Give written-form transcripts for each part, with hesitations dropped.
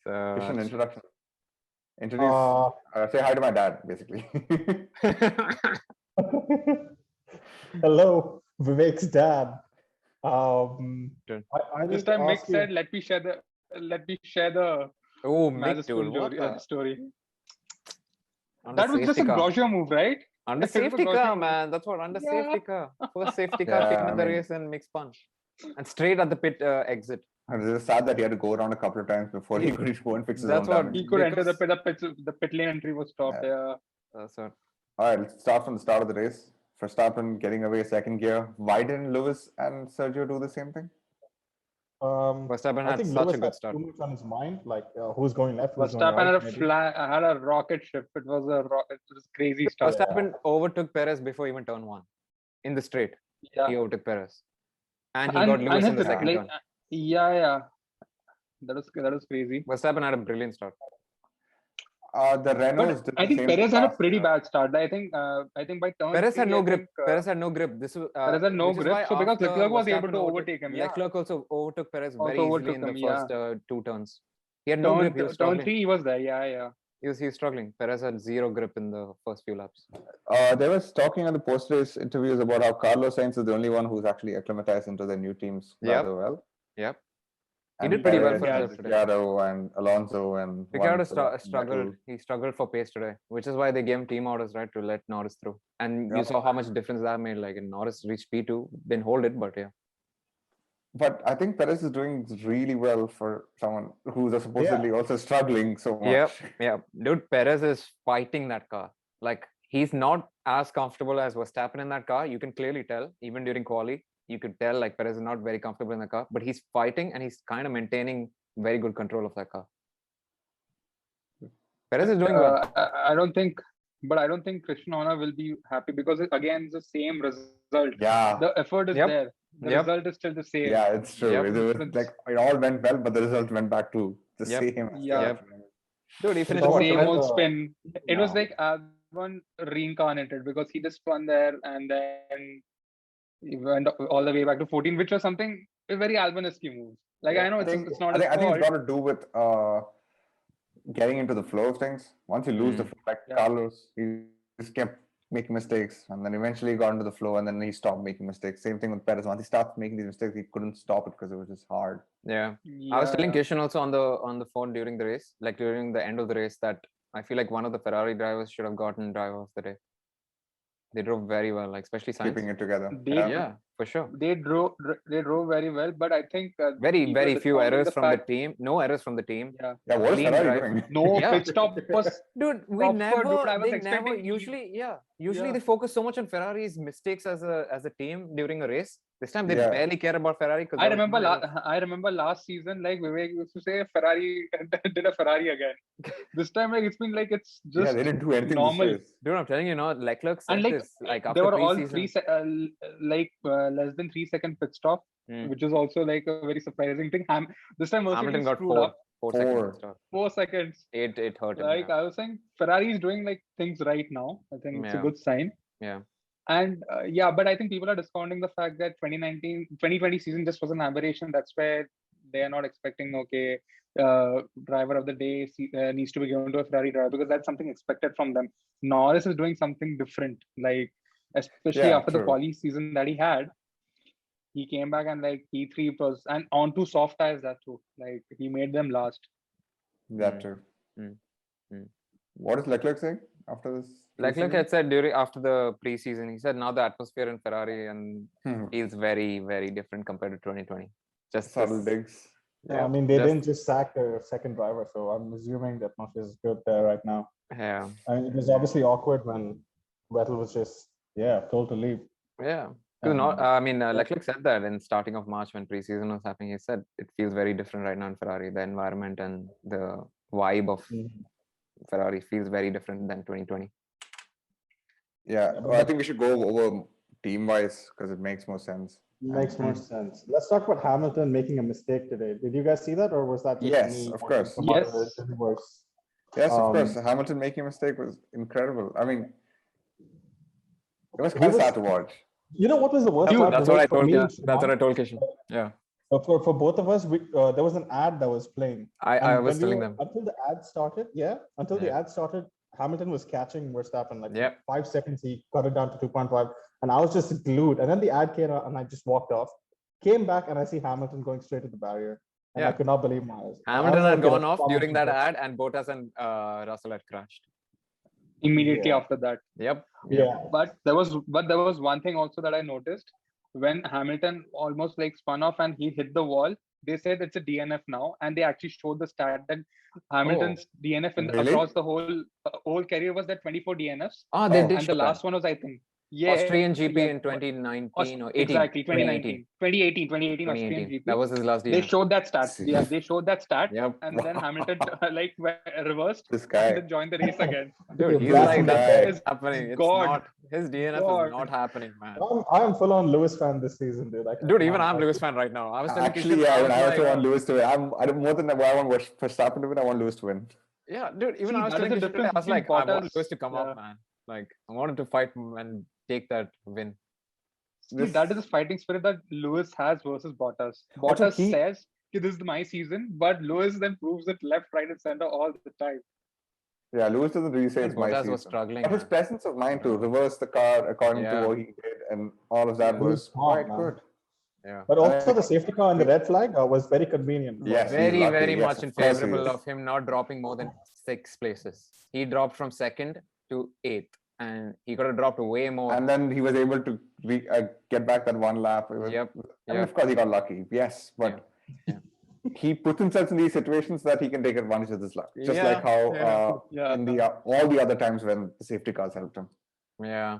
Christian, So, introduction. Introduce. Say hi to my dad, basically. Hello, Vivek's dad. Dude. I This need to time Mick ask you. said, "Let me share the oh, Magic Mick, dude, what the? story." Under That was just a safety car. Grosjean move, right? Under It was a safety car, Grosjean move. man. That's what, under Yeah. safety car. First safety car Yeah, came in I the mean- race and Mick spun. And straight at the pit exit. It's just sad that he had to go around a couple of times before he could go and fix his That's own what- damage. He could enter Because- the pit lane entry was stopped. Yeah. That's what. All right, let's start from the start of the race. Verstappen getting away second gear. Why didn't Lewis and Sergio do the same thing? Verstappen I had think such Lewis a good had start. too much on his mind, like who's going left, who's going Verstappen right. had a rocket ship. It was crazy stuff. Verstappen overtook Perez before even turn one. In the straight, Yeah. he overtook Perez. And he got Lewis in the second turn. Yeah. That was crazy. Verstappen had a brilliant start. The Renaults But did I the think same Perez thing had a last pretty year. bad start. I think by turn Perez had three, no I grip. think, Perez had no grip. This was Perez had no which is grip, why so because after Leclerc was able Verstappen to overtake him. Yeah. Leclerc also overtook Perez Also very easily overtook in the him, first two turns. He had no grip. He was Turn struggling. 3, he was there. Yeah. He was struggling. Perez had zero grip in the first few laps. They was talking on the post-race interviews about how Carlos Sainz is the only one who's actually acclimatized into the new teams rather well. Yep. He And did pretty well Perez for and himself today. Ricciardo and Alonso and Ricciardo one for struggled. Vettel. He struggled for pace today, which is why they gave him team orders, right, to let Norris through. And you Yep. saw how much difference that made. Like, in Norris reached P2, didn't hold it, but yeah. But I think Perez is doing really well for someone who's supposedly also struggling so much. Yeah. Dude, Perez is fighting that car. Like, he's not as comfortable as Verstappen in that car. You can clearly tell, even during quali, you could tell like Perez is not very comfortable in the car, but he's fighting and he's kind of maintaining very good control of that car. Perez is doing well. I don't think Christian Horner will be happy because again it's the same result. Yeah. The effort is there. The result is still the same. Yeah, it's true. Yep. It was like it all went well, but the result went back to the same. Yeah. Dude, he The finished what? same 12th? old spin. It was like one reincarnated because he just spun there and then he went all the way back to 14, which was something a very Albon-esque move. Like I know it's not his I think fault. it's got to do with getting into the flow of things. Once you lose the flow, like Carlos, he just kept making mistakes, and then eventually got into the flow, and then he stopped making mistakes. Same thing with Perez. Once he stopped making these mistakes, he couldn't stop it because it was just hard. Yeah. I was telling Kishan also on the phone during the race, like during the end of the race, that I feel like one of the Ferrari drivers should have gotten driver of the day. They drove very well, like especially Sainz. Keeping it together. Yeah, for sure. They drove very well, but I think very few errors from the team. No errors from the team. Yeah, what is Ferrari doing? No pit stop was dude. We never usually they focus so much on Ferrari's mistakes as a team during a race. This time they barely care about Ferrari. I remember last season, like Vivek used to say, Ferrari did a Ferrari again. This time, like it's been like it's just they didn't do anything normal. Dude, I'm telling you, Leclerc said this. Like after they were all less than 3 second pit stop, which is also like a very surprising thing. This time Hamilton got four seconds. 4 seconds. It hurt him. Like I was saying, Ferrari is doing like things right now. I think it's a good sign. Yeah. And but I think people are discounting the fact that 2020 season just was an aberration. That's why they are not expecting, driver of the day needs to be given to a Ferrari driver because that's something expected from them. Norris is doing something different, like especially after the quali season that he had. He came back and like P3 was and onto soft tires that too. Like he made them last. That too. What is Leclerc saying after this? Leclerc had said after the preseason, he said now the atmosphere in Ferrari and feels very, very different compared to 2020. Just subtle digs. Yeah, I mean they didn't just sack the second driver, so I'm assuming the atmosphere is good there right now. Yeah. I mean, it was obviously awkward when Vettel was just told to leave. Yeah. Leclerc said that in starting of March when preseason was happening. He said it feels very different right now in Ferrari. The environment and the vibe of Ferrari feels very different than 2020. Yeah, well, I think we should go over team-wise because it makes more sense. Makes more sense. Let's talk about Hamilton making a mistake today. Did you guys see that, or was that just yes, me? Of course. Yes, yes, of course. Hamilton making a mistake was incredible. I mean, it was quite sad to watch. You know what was the worst part? That's what I told you. That's what I told Kishan. Yeah. For both of us, there was an ad that was playing. I And was when telling them. until the ad started, until the Yeah. ad started, Hamilton was catching Verstappen like Yep. 5 seconds. He cut it down to 2.5, and I was just glued. And then the ad came out, and I just walked off. Came back, and I see Hamilton going straight to the barrier, and I Yeah. could not believe my eyes. Hamilton I had was like, gone okay, off that's during that promising. ad, and Bottas and Russell had crashed. Immediately Yeah. after that. Yep. Yeah. But there was one thing also that I noticed when Hamilton almost like spun off and he hit the wall. They said it's a DNF now, and they actually showed the stat that Hamilton's DNF Really? across the whole career was that 24 DNFs, Ah, they Oh. did and show the that. last one was, I think, Austrian GP yeah, in 2019 or 18. exactly 2019, 2018 Austrian 2018. GP. That was his last They DNF. showed that stat. See. Yeah, they showed that stat, Yep. and then Hamilton like reversed This and guy. then joined the race again. Dude, he's Blasting like, the guy. it's happening. It's God. not. His DNF God. is not happening, man. I'm full on Lewis fan this season, dude. Dude, even I'm Lewis fan right now. I was telling Actually, Kishan, yeah, when I also like, want Lewis to win. I don't more than I want Verstappen to win. I want Lewis to win. yeah, dude, even See, I was that is telling the Kishan today, I was difference like, I want between Lewis to come Bottas- up, man. Like, I wanted to fight and take that win. See, that is the fighting spirit that Lewis has versus Bottas. Also, Bottas says, "Okay, this is my season," but Lewis then proves it left, right, and center all the time. Yeah, Lewis doesn't really say Even it's my Bottas season. was struggling, But his man. presence of mind to reverse the car according Yeah. to what he did and all of that Yeah. was He was smart, quite man. good. Yeah. But also the safety car and the red flag was very convenient. Yes, he's Very, lucky. very Yes, much in of course he favorable is. of him not dropping more than 6 places. He dropped from 2nd to 8th, and he could have dropped way more. And then he was able to get back that one lap. It was, Yep. I mean, of course, he got lucky. Yes, but Yeah. he puts himself in these situations that he can take advantage of this luck. Just Yeah, like how Yeah. in the all the other times when the safety cars helped him. Yeah,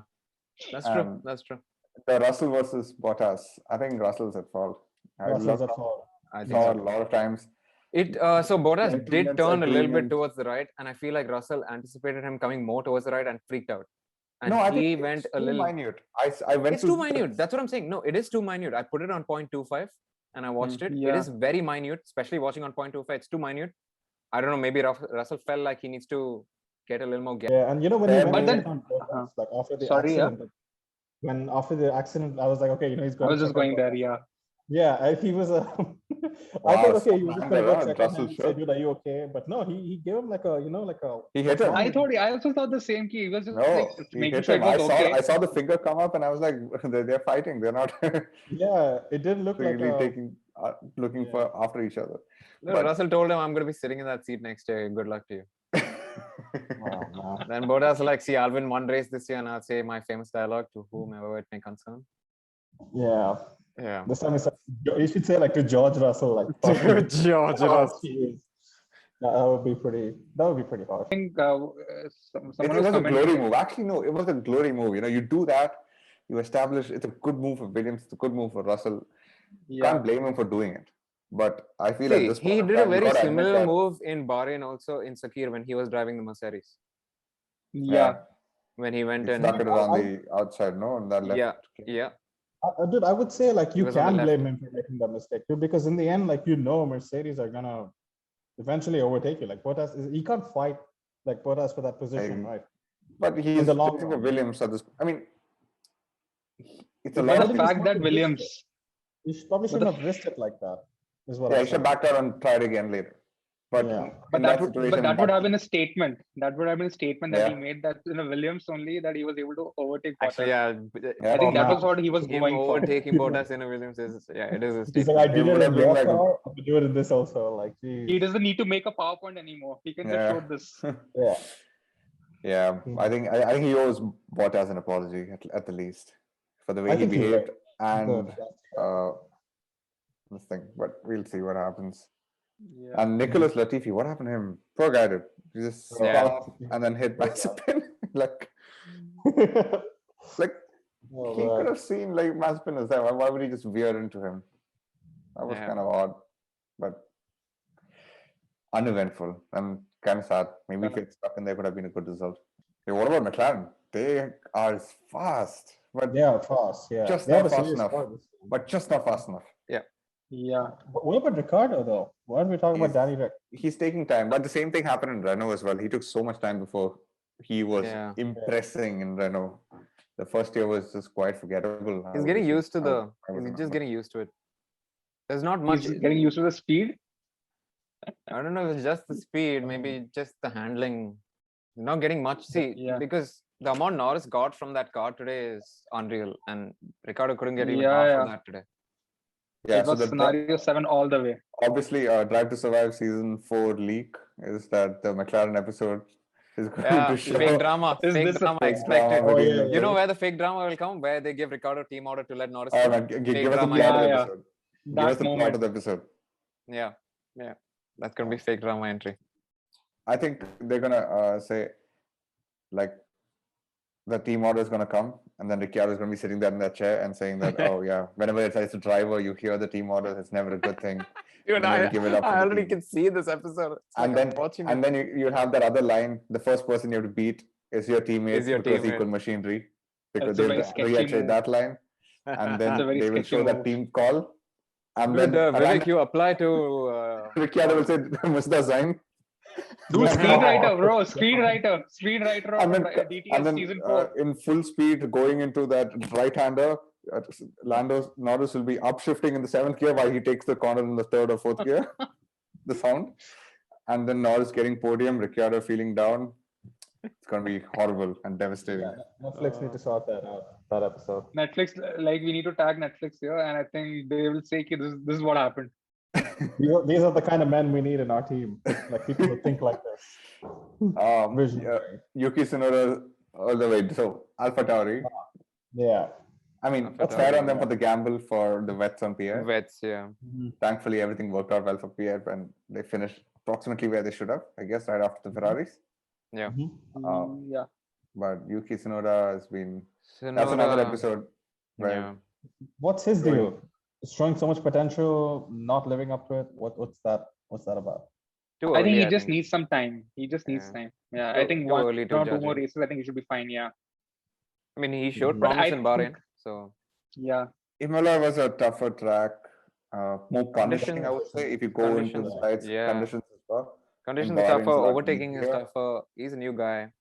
that's true. Um, That's true. The Russell versus Bottas. I think Russell's at fault. I Russell's looked at fault. I think saw so. a lot of times. So Bottas did Gentleman's turn a little bit agreement. towards the right, and I feel like Russell anticipated him coming more towards the right and freaked out. And No, I he think went it's a too little. minute. I went It's to too minute. That's what I'm saying. No, it is too minute. I put it on 0.25 and I watched it. It Yeah. is very minute, especially watching on 0.25. It's too minute. I don't know. Maybe Russell felt like he needs to get a little more gap. Yeah, and you know when he But went then- in on Bottas, like after the Sorry, yeah. accident, when after the accident, I was like, okay, he's I going. was to just check on going there. Bottas. Yeah. Yeah, he was a. I Wow, thought, okay, stop he was just lying going to go around. check on Russell him and say, should. dude, are you okay? But no, he gave him like a, like a. He hit him. I also thought the same key. He was just No, like he making hit sure him. it was okay. I saw the finger come up and I was like, they're fighting. They're not Yeah, it did look like really a. looking Yeah. for after each other. No, But- Russell told him, I'm going to be sitting in that seat next year. Good luck to you. Oh, no. Then Bottas like, see, I'll win one race this year and I'll say my famous dialogue to whomever it may concern. Yeah, Yeah. this time you should say like to George Russell, like Dude, George how Russell. he is. That would be pretty. That would be pretty hard. I think It someone was a commenting- glory move. Actually, no, it was a glory move. You know, you do that, you establish it's a good move for Williams, it's a good move for Russell. Yeah. Can't blame him for doing it. But I feel at See, this he point of did a time, you very gotta admit similar that- move in Bahrain also in Sakir when he was driving the Mercedes. Yeah. When he went He in. stuck it on the outside, no, on that left. Yeah. Yeah. Dude, I would say like He you was on the can left. blame him for making that mistake too, because in the end, like Mercedes are gonna eventually overtake you. Like Bottas, he can't fight like Bottas for that position, I- right? But he's the long racing for run. Williams at this. I mean, it's a But lot But of the things. fact that Williams, You probably But shouldn't the- have risked it like that. Is what Yeah, I'm he should saying. back out and try it again later. But Yeah. but in that would situation, have been a statement. That would have been a statement that he Yeah. made that in a Williams only that he was able to overtake Bottas. Actually, yeah. I think that Yeah. was what he was Him going for. overtaking Bottas in a Williams is, yeah, it is a He's statement. like, I It did would it have in been your like a- car, I could do it in this also. Like, He geez. doesn't need to make a PowerPoint anymore. He can just Yeah. show this. Yeah. Yeah, I think he owes Bottas an apology at the least for the way I he think he will. behaved and Good. this thing. But we'll see what happens. Yeah. And Nicholas Latifi, what happened to him? Poor guy, dude. He just Yeah. stopped and then hit by spin. like Oh, he man. could have seen like Mazepin is there. Why would he just veer into him? That was Yeah. kind of odd, but uneventful and kind of sad. Maybe if it's stuck in there, could have been a good result. Hey, what about McLaren? They are fast, but Yeah, fast. Yeah. Just They have not a fast serious enough. car this season. but just not fast enough. Yeah. But what about Ricardo though? Why aren't we talking about He's- Danny Rick? He's taking time, but the same thing happened in Renault as well. He took so much time before he was Yeah. impressing in Renault. The first year was just quite forgettable. He's getting used to I the. would He's just remember. getting used to it. There's not much. He's getting used to the speed. I don't know if it's just the speed, maybe just the handling. Not getting much. See, Yeah. because the amount Norris got from that car today is unreal, and Ricardo couldn't get even Yeah, half yeah. of that today. Yeah, It so was the scenario 7 all the way. obviously Drive to Survive season 4 leak is that the McLaren episode is going Yeah, to show fake drama. Is Fake this a drama fake expected. drama between yeah, them You know two. where the fake drama will come? Where they give Ricardo team order to let Norris Oh go. man, give Fake us the drama plot of the Yeah, episode. Give That us the plot moment. of the episode. Yeah, yeah. That's gonna be fake drama entry. I think they're gonna say like the team order is gonna come, and then Ricciardo is gonna be sitting there in that chair and saying that, oh yeah, whenever it's a driver, you hear the team orders. It's never a good thing. Dude, And then give it up to I the already team. can see this episode. It's And like I'm then watching and it. then you have that other line: the first person you have to beat is your teammate Is your because teammate. equal machinery. Because That's a they'll very sketchy reiterate move. that line, and then It's a very they will sketchy show that move. team call, and Dude, then Vivek, you apply to Ricciardo will say, "Mr. Zain." Dude, Then- screenwriter, bro. Screenwriter and of then, DTS season 4. in full speed going into that right-hander, Norris will be upshifting in the 7th gear while he takes the corner in the 3rd or 4th gear. The sound, and then Norris getting podium, Ricciardo feeling down. It's gonna be horrible and devastating. Yeah, Netflix need to sort that out. That episode. Netflix, like we need to tag Netflix here, and I think they will say, this is what happened. These are the kind of men we need in our team. Like people who think like this. Visionary. Yuki Tsunoda all the way. So Alpha Tauri. Yeah. I mean, Alpha it's fair Tauri, on them yeah. for the gamble for the vets on Pierre. vets. Yeah, Thankfully, everything worked out well for Pierre, and they finished approximately where they should have, I guess, right after the Ferraris. yeah. Yeah. But Yuki Tsunoda has been. So That's another Noda- episode where Yeah. What's his Going- deal? Showing so much potential, not living up to it. What's that? What's that about? Too I think early, he just needs some time. He just needs Yeah. time. Yeah, Too- I think too one early to or judge two more him. races, I think he should be fine. Yeah. I mean, he showed But promise I in Bahrain. think- So Yeah. Imola was a tougher track, more punishing, I would say, if you go into the Conditions, sides, yeah. conditions and stuff. conditions Bahrain are is tougher. a lot Overtaking is easier. tougher. He's a new guy.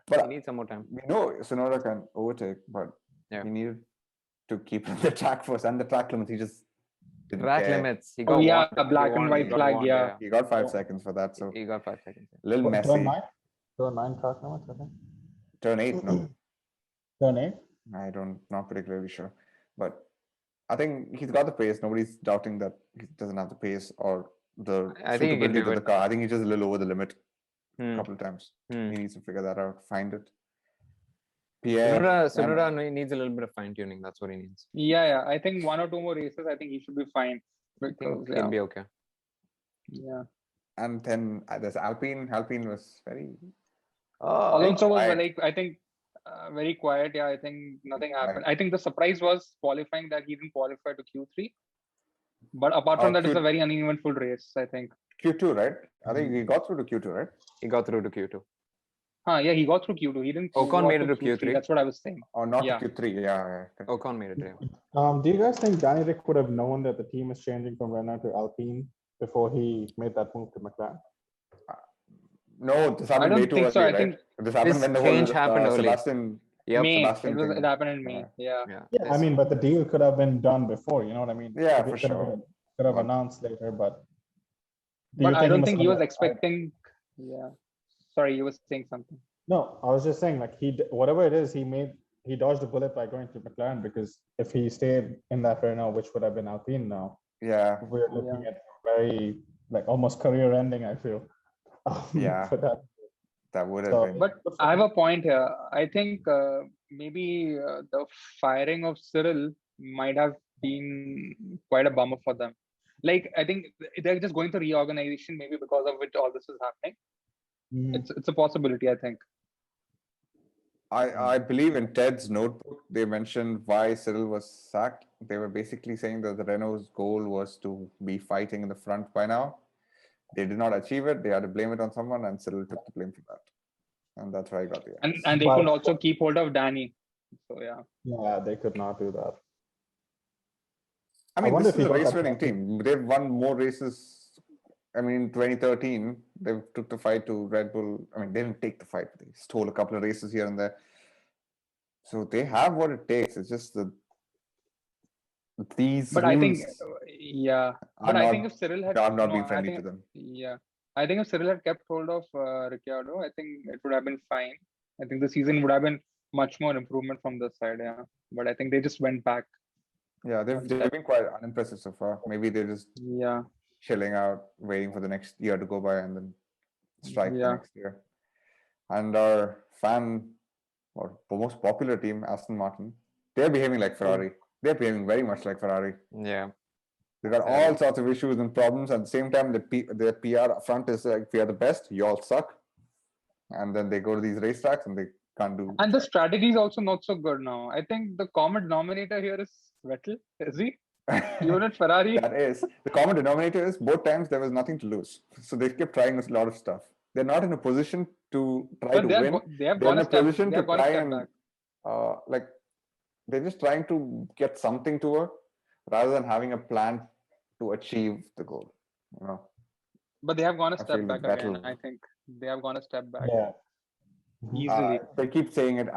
But He needs some more time. we know Tsunoda can overtake, but Yeah. he needed to keep the track first and the track limits. He just didn't Track care. limits. He Oh, got yeah, warned. black He and warned, white he got flag, warned, yeah. He got 5 seconds for that, so He got 5 seconds. a little Turn messy. 9? Turn 9 track limits, I think. Turn 8, no, Turn 8? I don't, not particularly sure, but I think he's got the pace. Nobody's doubting that he doesn't have the pace or the I think he can suitability do to the it. car. I think he's just a little over the limit a Hmm. couple of times. Hmm. He needs to figure that out, find it. Pierre, Tsunoda needs a little bit of fine tuning. That's what he needs. Yeah. I think one or two more races, I think he should be fine. I Because, think yeah. he'll be okay. Yeah. and then there's Alpine. Alpine was very Alonso was quiet. like, I think, very quiet. Yeah, I think nothing happened. I think the surprise was qualifying that he didn't qualify to Q3. But apart from that, it's a very uneventful race, I think. Q2, right? I think he got through to Q2, right? He got through to Q2. Yeah, he got through Q2. He didn't. Ocon go made it to to Q3. That's what I was saying. Or not Yeah. to Q3? Yeah. Ocon made it. Yeah. Do you guys think Danny Rick would have known that the team is changing from Renault to Alpine before he made that move to McLaren? No, this I happened way don't too think early, so. I right? think This happened This when the change whole happened early. Sebastian. Yep. May. Sebastian thing. It happened in May. Yeah. Yeah, I mean, but the deal could have been done before. You know what I mean? Yeah, It for could have sure. been- Could have But- announced later, but. Do But you I don't think he was somewhat- expecting. Yeah. Sorry, you were saying something. No, I was just saying, like whatever it is, he dodged a bullet by going to McLaren, because if he stayed in that Renault, which would have been Alpine now, Yeah. we're looking at very like almost career ending, I feel. Yeah. For that. That would have So- been. But I have a point here. I think maybe the firing of Cyril might have been quite a bummer for them. Like, I think they're just going through reorganization, maybe because of which all this is happening. Mhm. It's a possibility, I think. I believe in Ted's notebook, they mentioned why Cyril was sacked. They were basically saying that the Renault's goal was to be fighting in the front by now. They did not achieve it. They had to blame it on someone, and Cyril took the blame for that. And that's why I got the axe. And they But- could also keep hold of Danny. So yeah. Yeah, they could not do that. I mean, wonder this if is he a got that race-winning team. They've won more races. I mean, in 2013, they took the fight to Red Bull. I mean, they didn't take the fight. They stole a couple of races here and there. So they have what it takes. It's just the These But I think, rules yeah. are But I think not if Cyril had are not no, being I friendly think to them. yeah, I think if Cyril had kept hold of Ricciardo, I think it would have been fine. I think the season would have been much more improvement from this side. Yeah, but I think they just went back. Yeah, they've been quite unimpressive so far. Maybe they're just Yeah, chilling out, waiting for the next year to go by and then strike the yeah. next year. And our fan or most popular team, Aston Martin, they're behaving like Ferrari. They're behaving very much like Ferrari. Yeah. They got all sorts of issues and problems. At the same time, their PR front is like, we are the best, you all suck. And then they go to these racetracks and they can't do. And the strategy is also not so good now. I think the common denominator here is Vettel. Is he? Even at Ferrari. That is. The common denominator is both times there was nothing to lose. So they kept trying a lot of stuff. They're not in a position to try to But win. they have They're gone in a a step. position They to have gone a try step and back. like they're just trying to get something to her rather than having a plan to achieve the goal. You know. But they have gone a I step feel back with again. Vettel. I think they have gone a step back Yeah. easily. They keep saying it.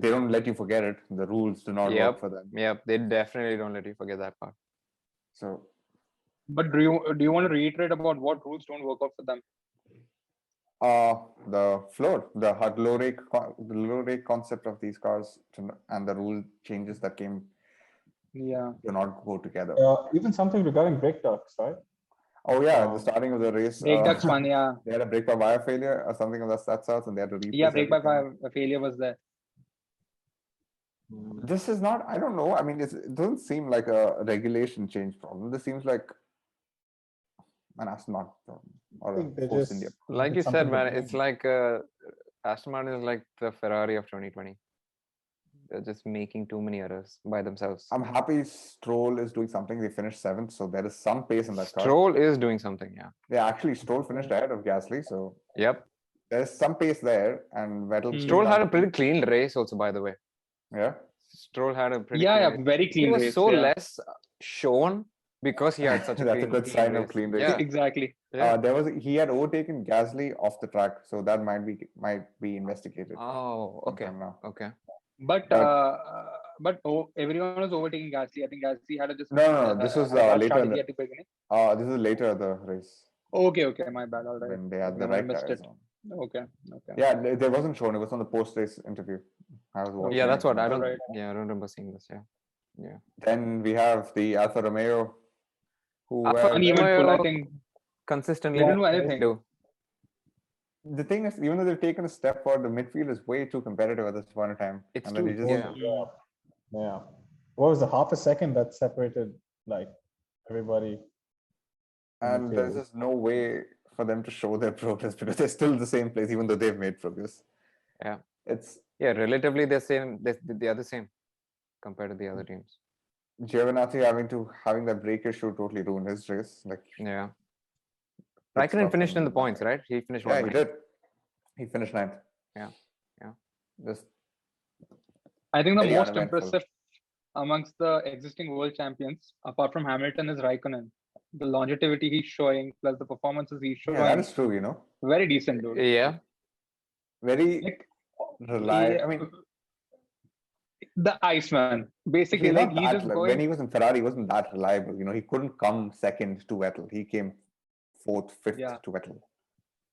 They don't let you forget it. The rules do not work for them. Yep. They definitely don't let you forget that part. So, But do you want to reiterate about what rules don't work out for them? the floor, the low rake concept of these cars and the rule changes that came Yeah. do not go together. Even something regarding brake ducts, right? Oh yeah, at the starting of the race, Brake ducts one, yeah. they had a brake by wire failure or something of that sort, and they had to replace Yeah, brake by everything. fire failure was there. This is not. I don't know. I mean, it doesn't seem like a regulation change problem. This seems like an Aston Martin problem or think they a Force just- India. Like It's you said, something man, that it's like Aston Martin is like the Ferrari of 2020. They're just making too many errors by themselves. I'm happy Stroll is doing something. They finished 7th, so there is some pace in that car. Stroll is doing something, yeah. Yeah, actually, Stroll finished ahead of Gasly, so Yep. there's some pace there. And Vettel. Stroll had a pretty clean race, also, by the way. Yeah. Stroll had a pretty Yeah, clean yeah, race. very clean He was race. so yeah. less shown because he had such a That's a clean, good clean sign race. of clean race. Yeah. Exactly. Yeah. He had overtaken Gasly off the track, so that might be investigated. Oh, okay. sometime now. Okay. But everyone was overtaking Gasly. I think Gasly had just No. This was had a bad later. strategy at the beginning. This is later the race Okay, my bad. All right. when they had the I right missed tires it. on. Okay. Yeah, there wasn't shown. It was on the post-race interview. I was watching. Yeah, that's what I don't. Alright. Yeah, I don't remember seeing this. Yeah. Then we have the Alfa Romeo, who Alfa were Uneventful, I Romeo think. consistently They didn't do anything. the thing is, even though they've taken a step forward, the midfield is way too competitive at this point in time. It's and then too- you just yeah. Yeah. What was the half a second that separated like everybody? and midfield. there's just no way for them to show their progress because they're still the same place, even though they've made progress. Yeah. It's Yeah, relatively they're same. They are the same compared to the other teams. Giovinazzi having that brake issue totally ruined his race. Like Yeah. pit Raikkonen stop finished in and- the points, right? He finished Yeah, one. he did. He finished 9th. Yeah. Just I think the Very most uneventful. impressive amongst the existing world champions, apart from Hamilton, is Raikkonen. The longevity he's showing, plus the performances he's showing, yeah, that is true. very decent, dude. Yeah. Very Like, reliable. yeah, I mean, the Iceman. Basically, he's like not he that, just like, going. when he was in Ferrari, he wasn't that reliable. He couldn't come second to Vettel. He came 4th, 5th Yeah. to Vettel.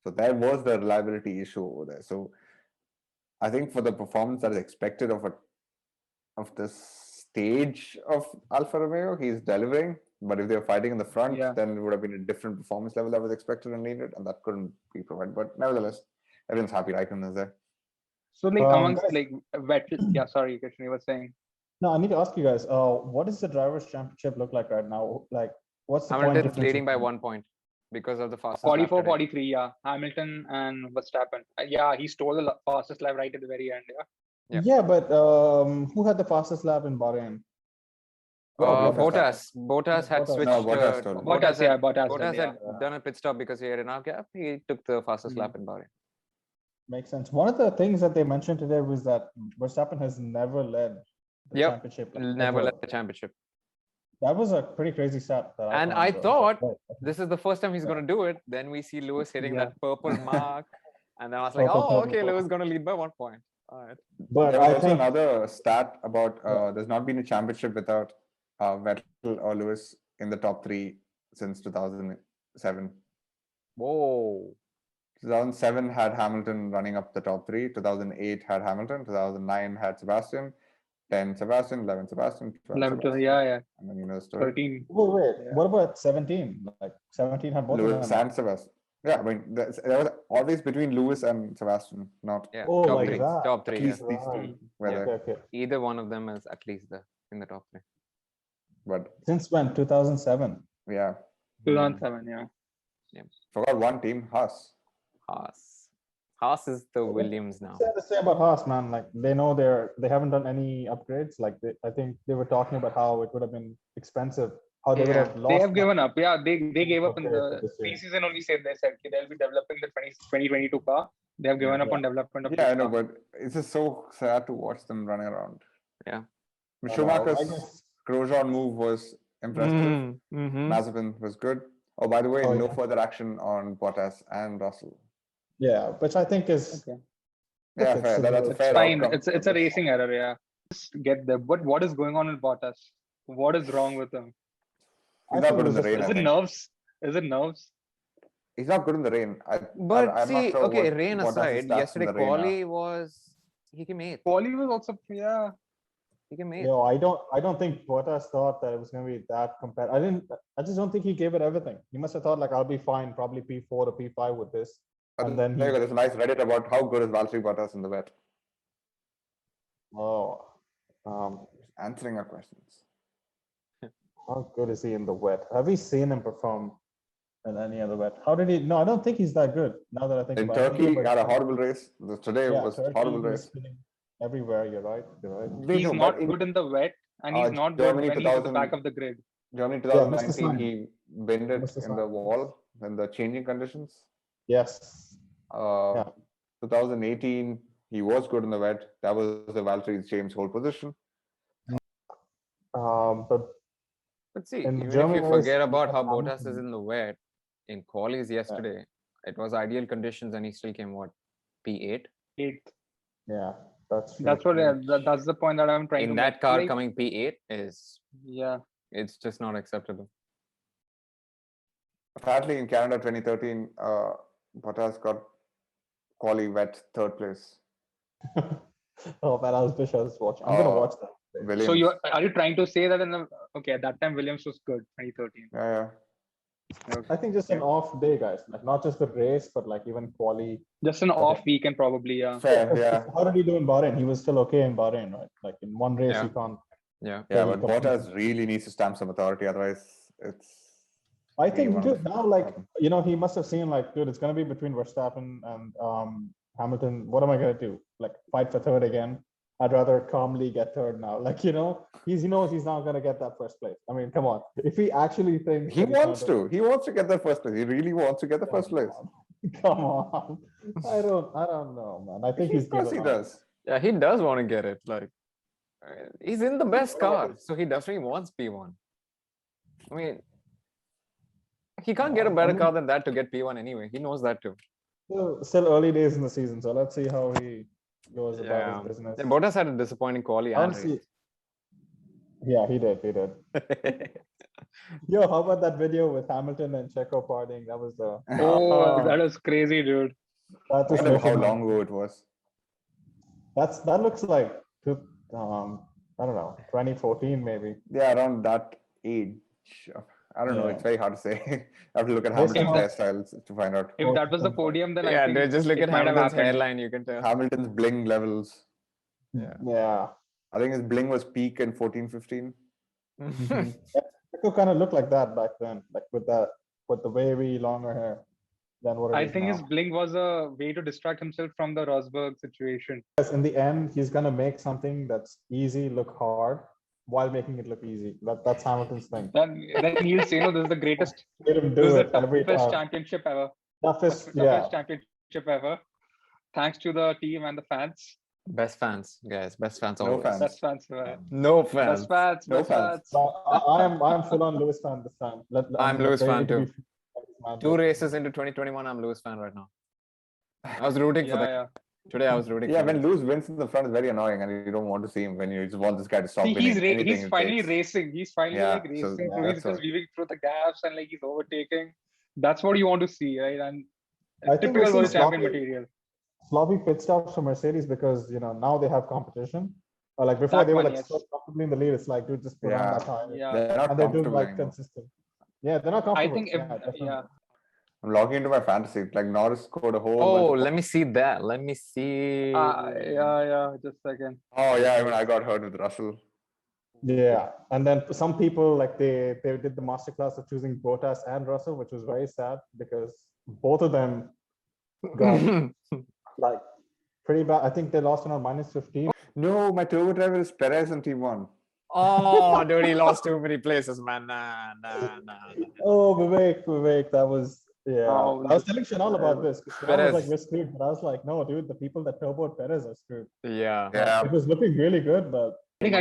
So there was the reliability issue over there. So I think for the performance that is expected of this stage of Alfa Romeo, he's delivering. But if they were fighting in the front, Yeah. then it would have been a different performance level that was expected and needed, and that couldn't be provided. But nevertheless, everyone's happy Raikkonen is there. So like amongst guys- like Vettel, yeah. Sorry, Krishna was saying. No, I need to ask you guys, what does the drivers' championship look like right now? Like, what's the point Hamilton's difference leading by between- 1 point because of the fastest. 44, lap today. 43, yeah. Hamilton and Verstappen. Yeah, he stole the fastest lap right at the very end. Yeah. Yeah. Yeah, but who had the fastest lap in Bahrain? Bottas had Bottas. switched. No, Bottas stole it. Bottas, yeah, Bottas. Bottas yeah. had done a pit stop because he had enough gap. He took the fastest Mhm. lap in Bahrain. Makes sense. One of the things that they mentioned today was that Verstappen has never led the Yep. championship. like, Never ever. led the championship. That was a pretty crazy stat. that And found. I was like, thought "Whoa." this is the first time he's going to do it. Then we see Lewis hitting Yeah. that purple mark. And then I was like, Purple, oh, purple, okay, Lewis purple. going to lead by 1 point. All right. But There was I also think another stat about there's not been a championship without Vettel or Lewis in the top 3 since 2007. Whoa. 2007 had Hamilton running up the top 3. 2008 had Hamilton. 2009 had Sebastian. 10 Sebastian, 11 Sebastian, 12 11 to, Sebastian. yeah. And then you know the story. 13. Wait, Yeah. what about 17? Like 17 had both Lewis of them. and Sebastian. Yeah, I mean, there was always between Lewis and Sebastian, not Yeah. Oh, top like three. that. Top at 3. least Yeah. these two. Right. Whether, Okay. Either one of them is at least in the top 3. but Since when? 2007. yeah, 2007, yeah. forgot one team, Haas. Haas is the Williams now. Sad to say about Haas, man. Like they know they haven't done any upgrades. Like I think they were talking about how it would have been expensive. How they would Yeah. have lost. They have given up. Yeah, they gave up in Okay, the this year. preseason only. They said okay, they'll be developing the 2022 car. They have given up on development of Yeah, I this know, car. but it's just so sad to watch them running around. Yeah. I know, I Schumacher's guess- Grosjean move was impressive. Mm-hmm. Mazepin was good. Oh, by the way, Oh, no yeah. further action on Bottas and Russell. Yeah, which I think is Okay. Yeah, Okay, fair. so That's a It's fair fine. outcome. It's a racing error. Yeah. Just get there. What is going on with Bottas? What is wrong with him? He's I not think good in it the was rain. just- I Is it think nerves? Is it nerves? he's not good in the rain. But I'm see, not sure okay, what rain Bottas' aside, stats in yesterday the rain are. quali was he came 8th. Quali was also He came 8th. Yo, I don't think Bottas thought that it was gonna be that compared. I just don't think he gave it everything. He must have thought like I'll be fine, probably P4 or P5 with this. And then there you go. he There's a nice Reddit about how good is Valtteri Bottas in the wet. Answering our questions. How good is he in the wet? Have we seen him perform in any other wet? How did he? No, I don't think he's that good. Now that I think In about it. Turkey, had a horrible race. Today Yeah, was a Turkey, horrible he was race. spinning everywhere. You're right. You're right. We he's know, not but in good in the wet, and he's not good Germany when he's at the 2000 back of the grid. Germany Yeah, Mr. 2019, Sun. he bended Mr. in Sun. the wall in the changing conditions. Yes. 2018, he was good in the wet. That was the Valtteri James whole position. But But see, in even Germany if you race, forget he about had how Bottas Hamilton. is in the wet, in qualis yesterday, it was ideal conditions and he still came what? P8? 8th. Yeah, that's true. That's what. That's the point that I'm trying to In make. that car Like, coming P8 is yeah. it's just not acceptable. Apparently, in Canada 2013, Bottas got quali wet 3rd place. Oh man, I wish I was watching. I'm gonna watch that. Williams. So are you trying to say that at that time Williams was good 2013? Yeah. I think just an off day, guys. Like not just the race, but like even quali. Just an off weekend probably. Yeah. Fair, yeah. How did he do in Bahrain? He was still okay in Bahrain, right? Like in one race, Yeah. he can't. Yeah. Yeah, he but completely- Bottas really needs to stamp some authority. Otherwise, it's. I think, one dude, of- now, like, you know, he must have seen, like, dude, it's going to be between Verstappen and Hamilton. What am I going to do? Like, fight for 3rd again? I'd rather calmly get 3rd now. Like, you know, he knows he's not going to get that 1st place. I mean, come on. If he actually thinks He that he's wants gonna to. He wants to get the 1st place. He really wants to get the do- 1st place. Come on. I don't know, man. I think he's Of course he given up. does. Yeah, he does want to get it. Like he's in the best car, so he definitely wants P1. I mean, he can't get a better car than that to get P1 anyway. He knows that too. Still early days in the season, so let's see how he goes about his business. Yeah, Bottas had a disappointing quali and race. Honestly, yeah, he did. Yo, how about that video with Hamilton and Checo partying? That was the. Oh, that was crazy, dude. That I was don't know how making- long ago it was. That looks like I don't know, 2014 maybe. Yeah, around that age. I don't know. Yeah. It's very hard to say. I have to look at Based Hamilton's on- hairstyles to find out. If that was the podium, then I Yeah, think dude, just look it at might have Hamilton's happened. hairline. You can tell. Hamilton's bling levels. Yeah. I think his bling was peak in 14-15. Checo kind of looked like that back then, like with the wavy longer hair than what it I is think now. his bling was a way to distract himself from the Rosberg situation. Yes, in the end, he's gonna make something that's easy look hard while making it look easy. That's Hamilton's thing. Then he'll say, "No, this is the greatest. Let him This do is it the every toughest time. championship ever. Toughest, yeah. Toughest championship ever." Thanks to the team and the fans. Best fans, guys. Best fans No always. fans. Best fans. No fans. Best fans. No Best fans. fans. So I'm full on Lewis fan this time. I'm Lewis fan ready to too. be- 2 races into 2021, I'm Lewis fan right now. I was rooting for Yeah, that. yeah. Today I was rooting Yeah, for when him. Lewis wins in the front, it's very annoying, and you don't want to see him when you just want this guy to stop See, winning anything he's it finally takes. racing. He's finally Yeah, like so racing. So that's he's just what. weaving through the gaps and like he's overtaking. That's what you want to see, right? And I think we're typical seeing world champion material. sloppy pit stops for Mercedes because now they have competition. Like before, That they were one, like yes. so comfortably in the lead. It's like, dude, just put on Yeah, that tire. Yeah. they're not And they're doing comfortable like anymore. consistent. Yeah, they're not I comfortable. think if Yeah, definitely. yeah. I'm logging into my fantasy. Like Norris scored a whole Oh, bunch of let me see that. Let me see. Yeah, just a second. Oh yeah, I mean I got hurt with Russell. Yeah, and then some people like they did the masterclass of choosing Bottas and Russell, which was very sad because both of them got like pretty bad. I think they lost on -15. No, my turbo driver is Perez in T1. Oh, dude, he lost too many places, man. Nah. Oh, Vivek, that was Oh, I was telling Chanel about this. Chanel was like, Perez. "We're screwed," but I was like, "No, dude, the people that turboed Perez are screwed." Yeah. Yeah, It was looking really good, but I think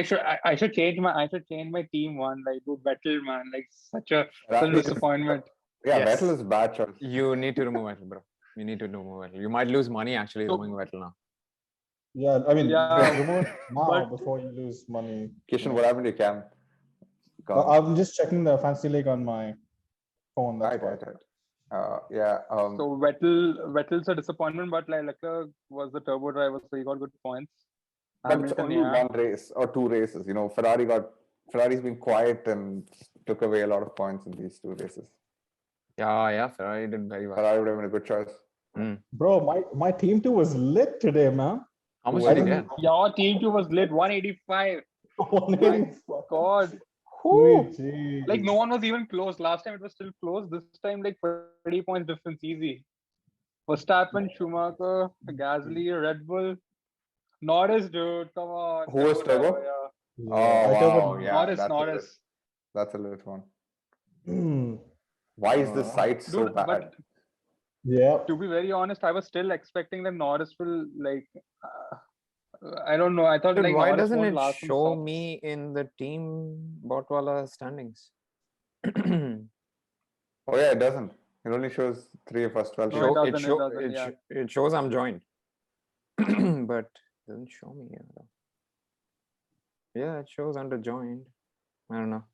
I should change my team one. Like dude, Vettel, man, like such a Ferrari is- disappointment. yeah, Yes. Vettel is a bad choice. You need to remove Vettel, bro. You need to remove Vettel. You might lose money actually So- removing Vettel now. yeah, I mean, Yeah, remove it now but- before you lose money. Kishan, what happened to Cam? I'm just checking the fantasy league on my phone. That's why. Right. Yeah. So Vettel's a disappointment, but like Leclerc was the turbo driver, so he got good points. But it's Hamilton, only yeah. one race or two races. Ferrari's been quiet and took away a lot of points in these two races. Yeah, Ferrari did very well. Ferrari would have been a good choice. Bro, my team two was lit today, man. How much I did you didn't- get? Your team two was lit 185. 184. God, Sweet jeez. like no one was even close. Last time it was still close. This time like 30 points difference, easy. Verstappen, Schumacher, Gasly, Red Bull, Norris, dude, come on. Who was turbo? driver, yeah. Yeah, Oh I wow, turboed- yeah, Norris. that's a lit one. Hmm. Why is this site so Dude, bad? but Yeah. to be very honest, I was still expecting that Norris will like. I don't know. I thought Dude, like why Norris doesn't won't it last some show stuff. me in the team Botwala standings? Oh yeah, it doesn't. It only shows 3 of us 12. No, people. it doesn't, yeah. It shows I'm joined, but it doesn't show me here. Though. Yeah, it shows under joined. I don't know.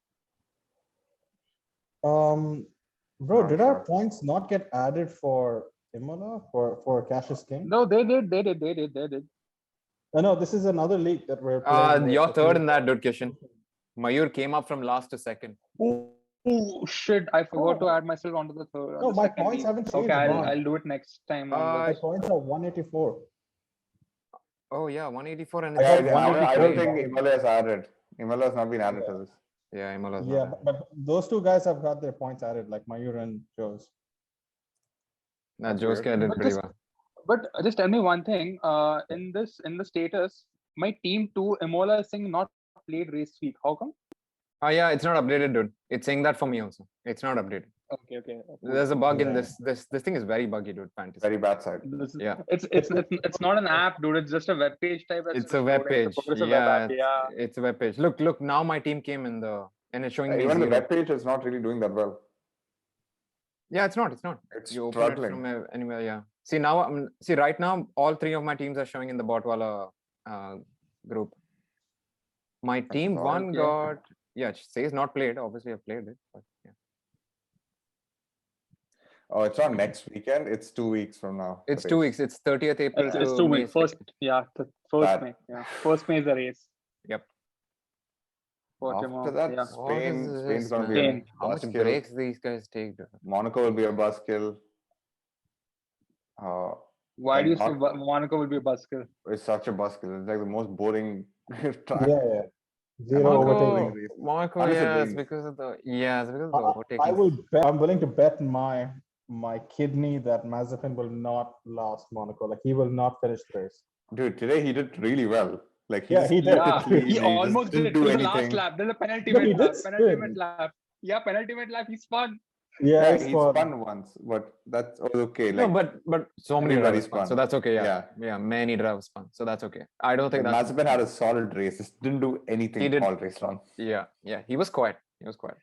Bro, Not did our sure. points not get added for Imola for Cash's King? No, they did. No, this is another league that we're playing. You're third in that, dude, Kishan. Mayur came up from last to second. Oh shit! I forgot to add myself onto the third. No, the my second points league. haven't changed, Okay, man. I'll do it next time. Uh, My onwards. points are 184. Oh yeah, 184 and I it's got I don't 183. think Imola has added. Imola has not been added to this. yeah, Imola's Yeah, not. but those two guys have got their points added, like Mayur and Joe's. That That's Joe's weird. guy did But pretty just- well. But just tell me one thing. In the status, my team 2 Imola is saying not played race week. How come? Oh yeah, it's not updated, dude. It's saying that for me also. It's not updated. Okay. There's a bug in Yeah. this. This thing is very buggy, dude. Fantasy. Very bad side. Yeah. It's not an app, dude. It's just a web page type. that's It's just a web loading. page. It's a web app, Yeah, it's a web page. Look. Now my team came in the and it's showing me Even the 0. web page is not really doing that well. Yeah, it's not. It's You open it struggling. from anywhere. Yeah. See now. See right now, all 3 of my teams are showing in the Botwala group. My team odd. 1 Okay. got. Yeah, it says not played. Obviously, I've played it. But yeah. Oh, it's not next weekend. It's 2 weeks from now. the It's 2 race. weeks. It's 30th April It's to 2 May weeks. First 2nd. First That- May. Yeah, first May is the race. Yep. After that, yeah. What is Spain's this, going to be man? a How much buzzkill. breaks these guys take, dude? Monaco will be a buzzkill. Why do you say Not- Monaco will be a buzzkill? It's such a buzzkill. It's like the most boring track. Yeah. Zero Monaco, overtaking. race. Monaco, Unless it yeah, it's rains. because of the it's because of the overtaking. I will bet, I'm willing to bet my kidney that Mazepin will not last Monaco. Like he will not finish the race. Dude, today he did really well. Like Yeah, he did. Yeah, clean, he just almost didn't did do to the anything. last lap. There's a penalty No, he lap. did Penultimate spin. lap. Yeah, penultimate lap. He spun. Yeah, Yeah, it's he fun. spun once, but that's okay. No, Like, but so many everybody drivers spun, so spun. that's okay. Yeah, Yeah. many drivers spun, so that's okay. I don't think like that's Mazepin had a solid race. Just didn't do anything He did. all race long. Yeah, he was quiet. He was quiet.